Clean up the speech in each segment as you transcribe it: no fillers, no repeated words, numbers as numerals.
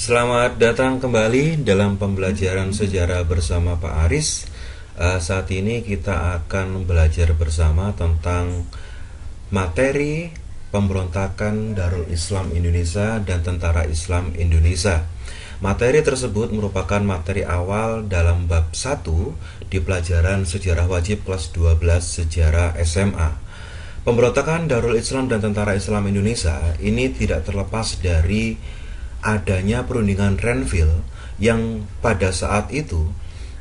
Selamat datang kembali dalam pembelajaran sejarah bersama Pak Aris. Saat ini kita akan belajar bersama tentang materi pemberontakan Darul Islam Indonesia dan Tentara Islam Indonesia. Materi tersebut merupakan materi awal dalam bab 1 di pelajaran sejarah wajib kelas 12 sejarah SMA. Pemberontakan Darul Islam dan Tentara Islam Indonesia ini tidak terlepas dari adanya perundingan Renville yang pada saat itu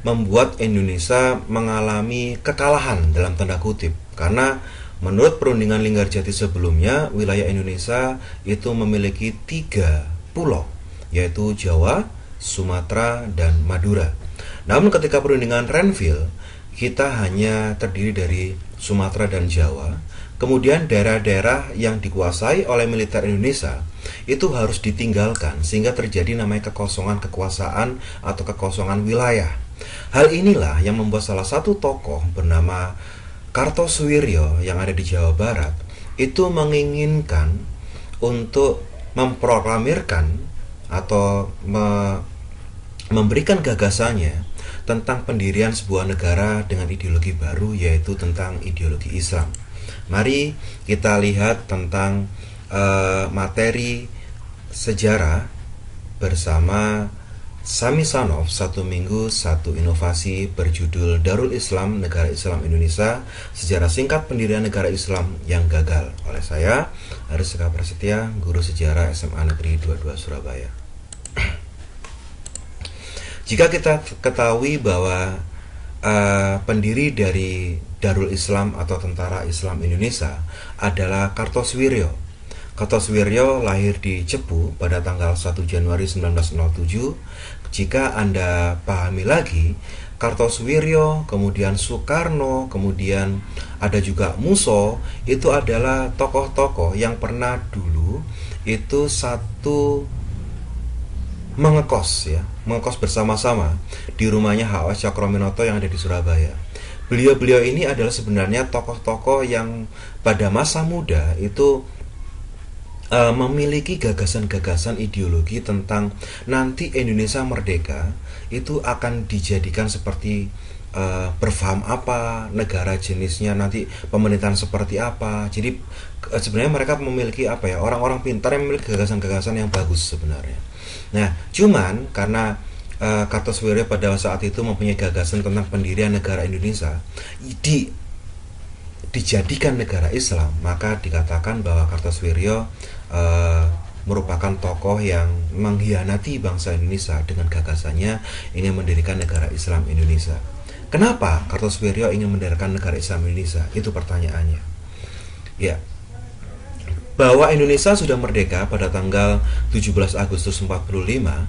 membuat Indonesia mengalami kekalahan dalam tanda kutip, karena menurut perundingan Linggarjati sebelumnya wilayah Indonesia itu memiliki 3 pulau, yaitu Jawa, Sumatera, dan Madura. Namun ketika perundingan Renville kita hanya terdiri dari Sumatera dan Jawa. Kemudian daerah-daerah yang dikuasai oleh militer Indonesia itu harus ditinggalkan sehingga terjadi namanya kekosongan kekuasaan atau kekosongan wilayah. Hal inilah yang membuat salah satu tokoh bernama Kartosuwiryo yang ada di Jawa Barat itu menginginkan untuk memproklamirkan atau memberikan gagasannya tentang pendirian sebuah negara dengan ideologi baru, yaitu tentang ideologi Islam. Mari kita lihat tentang materi sejarah bersama Samisanov, 1 minggu 1 inovasi, berjudul Darul Islam, Negara Islam Indonesia, sejarah singkat pendirian negara Islam yang gagal, oleh saya Aris Eka Prasetya, guru sejarah SMA Negeri 22 Surabaya. Jika kita ketahui bahwa pendiri dari Darul Islam atau Tentara Islam Indonesia adalah Kartosuwiryo. Kartosuwiryo lahir di Cepu pada tanggal 1 Januari 1907. Jika Anda pahami lagi, Kartosuwiryo, kemudian Soekarno, kemudian ada juga Musso, itu adalah tokoh-tokoh yang pernah dulu itu satu mengekos bersama-sama di rumahnya H.O.S. Cokroaminoto yang ada di Surabaya. Beliau-beliau ini adalah sebenarnya tokoh-tokoh yang pada masa muda itu memiliki gagasan-gagasan ideologi tentang nanti Indonesia merdeka itu akan dijadikan seperti berfaham apa, negara jenisnya, nanti pemerintahan seperti apa. Jadi sebenarnya mereka memiliki orang-orang pintar yang memiliki gagasan-gagasan yang bagus sebenarnya. Nah, cuman karena Kartosuwiryo pada saat itu mempunyai gagasan tentang pendirian negara Indonesia dijadikan negara Islam, maka dikatakan bahwa Kartosuwiryo merupakan tokoh yang mengkhianati bangsa Indonesia dengan gagasannya ingin mendirikan negara Islam Indonesia. Kenapa Kartosuwiryo ingin mendirikan negara Islam Indonesia? Itu pertanyaannya. Ya, bahwa Indonesia sudah merdeka pada tanggal 17 Agustus 45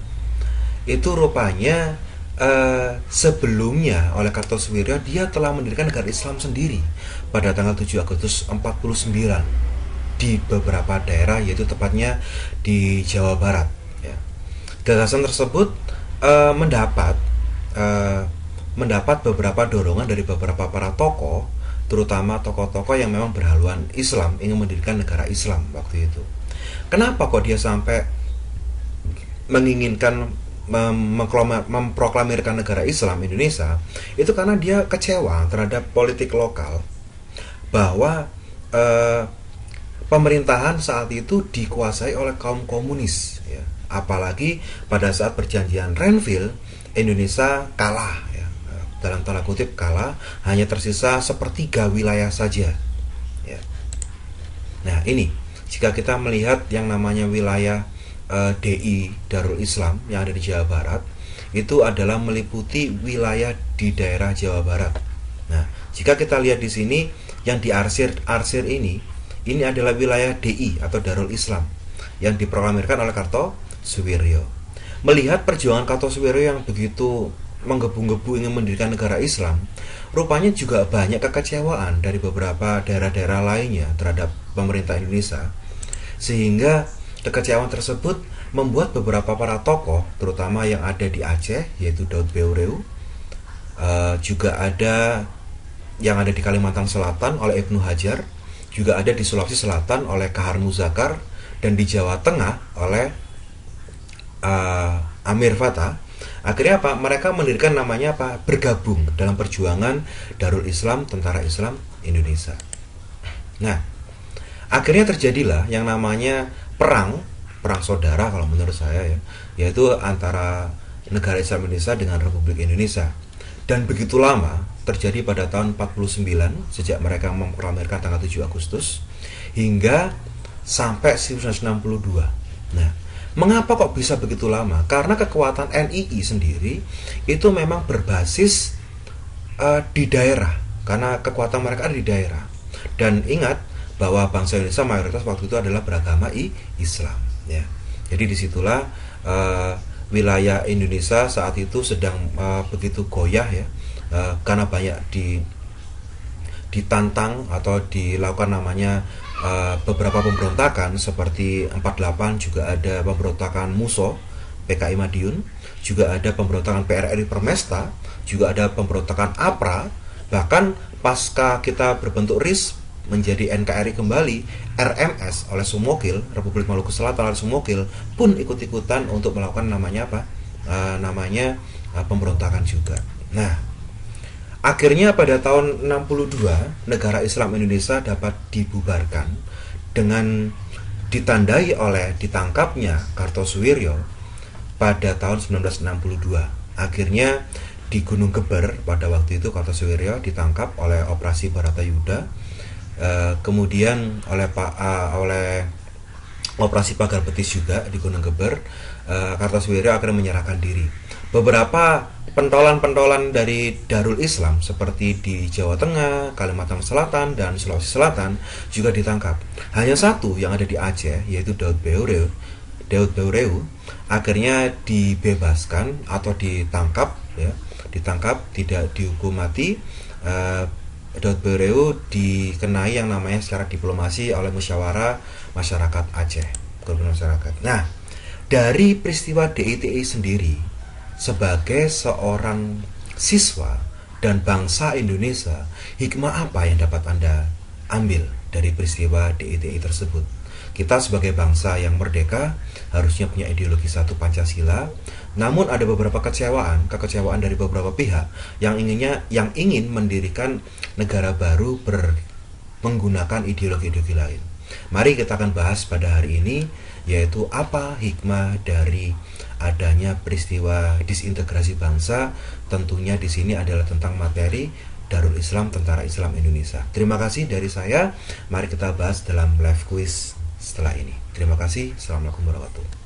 itu rupanya sebelumnya oleh Kartosuwiryo dia telah mendirikan negara Islam sendiri pada tanggal 7 Agustus 49 di beberapa daerah, yaitu tepatnya di Jawa Barat ya. Gagasan tersebut mendapat beberapa dorongan dari beberapa para tokoh, terutama tokoh-tokoh yang memang berhaluan Islam, ingin mendirikan negara Islam waktu itu. Kenapa kok dia sampai menginginkan memproklamirkan negara Islam Indonesia? Itu karena dia kecewa terhadap politik lokal, bahwa pemerintahan saat itu dikuasai oleh kaum komunis ya. Apalagi pada saat perjanjian Renville Indonesia kalah ya. Dalam tanda kutip kalah, hanya tersisa sepertiga wilayah saja ya. Nah ini, jika kita melihat yang namanya wilayah DI Darul Islam yang ada di Jawa Barat, itu adalah meliputi wilayah di daerah Jawa Barat. Nah, jika kita lihat di sini yang diarsir ini adalah wilayah DI atau Darul Islam yang diproklamirkan oleh Kartosuwiryo. Melihat perjuangan Kartosuwiryo yang begitu menggebu-gebu ingin mendirikan negara Islam, rupanya juga banyak kekecewaan dari beberapa daerah-daerah lainnya terhadap pemerintah Indonesia, sehingga kekecewaan tersebut membuat beberapa para tokoh, terutama yang ada di Aceh, yaitu Daud Beureu, juga ada yang ada di Kalimantan Selatan oleh Ibnu Hajar, juga ada di Sulawesi Selatan oleh Kahar Muzakar, dan di Jawa Tengah oleh Amir Fattah, akhirnya apa? Mereka mendirikan namanya apa? Bergabung dalam perjuangan Darul Islam Tentara Islam Indonesia. Nah, akhirnya terjadilah yang namanya perang saudara kalau menurut saya ya, yaitu antara negara Islam Indonesia dengan Republik Indonesia. Dan begitu lama terjadi pada tahun 49 sejak mereka memproklamirkan tanggal 7 Agustus hingga sampai 1962. Nah, mengapa kok bisa begitu lama? Karena kekuatan NII sendiri itu memang berbasis di daerah, karena kekuatan mereka ada di daerah. Dan ingat bahwa bangsa Indonesia mayoritas waktu itu adalah beragama Islam. Ya, jadi disitulah wilayah Indonesia saat itu sedang begitu goyah ya, karena banyak ditantang atau dilakukan namanya beberapa pemberontakan seperti 48, juga ada pemberontakan Muso PKI Madiun, juga ada pemberontakan PRRI Permesta, juga ada pemberontakan APRA. Bahkan pasca kita berbentuk RIS menjadi NKRI kembali, RMS oleh Sumokil, Republik Maluku Selatan oleh Sumokil pun ikut-ikutan untuk melakukan namanya apa? Pemberontakan juga. Nah, akhirnya pada tahun 62 negara Islam Indonesia dapat dibubarkan dengan ditandai oleh ditangkapnya Kartosuwiryo pada tahun 1962. Akhirnya di Gunung Geber pada waktu itu Kartosuwiryo ditangkap oleh Operasi Baratayuda, kemudian oleh Operasi Pagar Betis juga di Gunung Geber. Kartosuwiryo akhirnya menyerahkan diri. Beberapa pentolan-pentolan dari Darul Islam seperti di Jawa Tengah, Kalimantan Selatan, dan Sulawesi Selatan juga ditangkap. Hanya satu yang ada di Aceh, yaitu Daud Beureu, akhirnya dibebaskan atau ditangkap ya, tidak dihukum mati. Daud Beureu dikenai yang namanya secara diplomasi oleh Musyawarah Masyarakat Aceh, Gabungan Masyarakat. Nah, dari peristiwa DITI sendiri, sebagai seorang siswa dan bangsa Indonesia, hikmah apa yang dapat Anda ambil dari peristiwa DITI tersebut? Kita sebagai bangsa yang merdeka harusnya punya ideologi satu Pancasila, namun ada beberapa kekecewaan dari beberapa pihak yang ingin mendirikan negara baru menggunakan ideologi-ideologi lain. Mari kita akan bahas pada hari ini, yaitu apa hikmah dari adanya peristiwa disintegrasi bangsa. Tentunya di sini adalah tentang materi Darul Islam Tentara Islam Indonesia. Terima kasih dari saya. Mari kita bahas dalam live quiz setelah ini. Terima kasih. Assalamualaikum warahmatullahi wabarakatuh.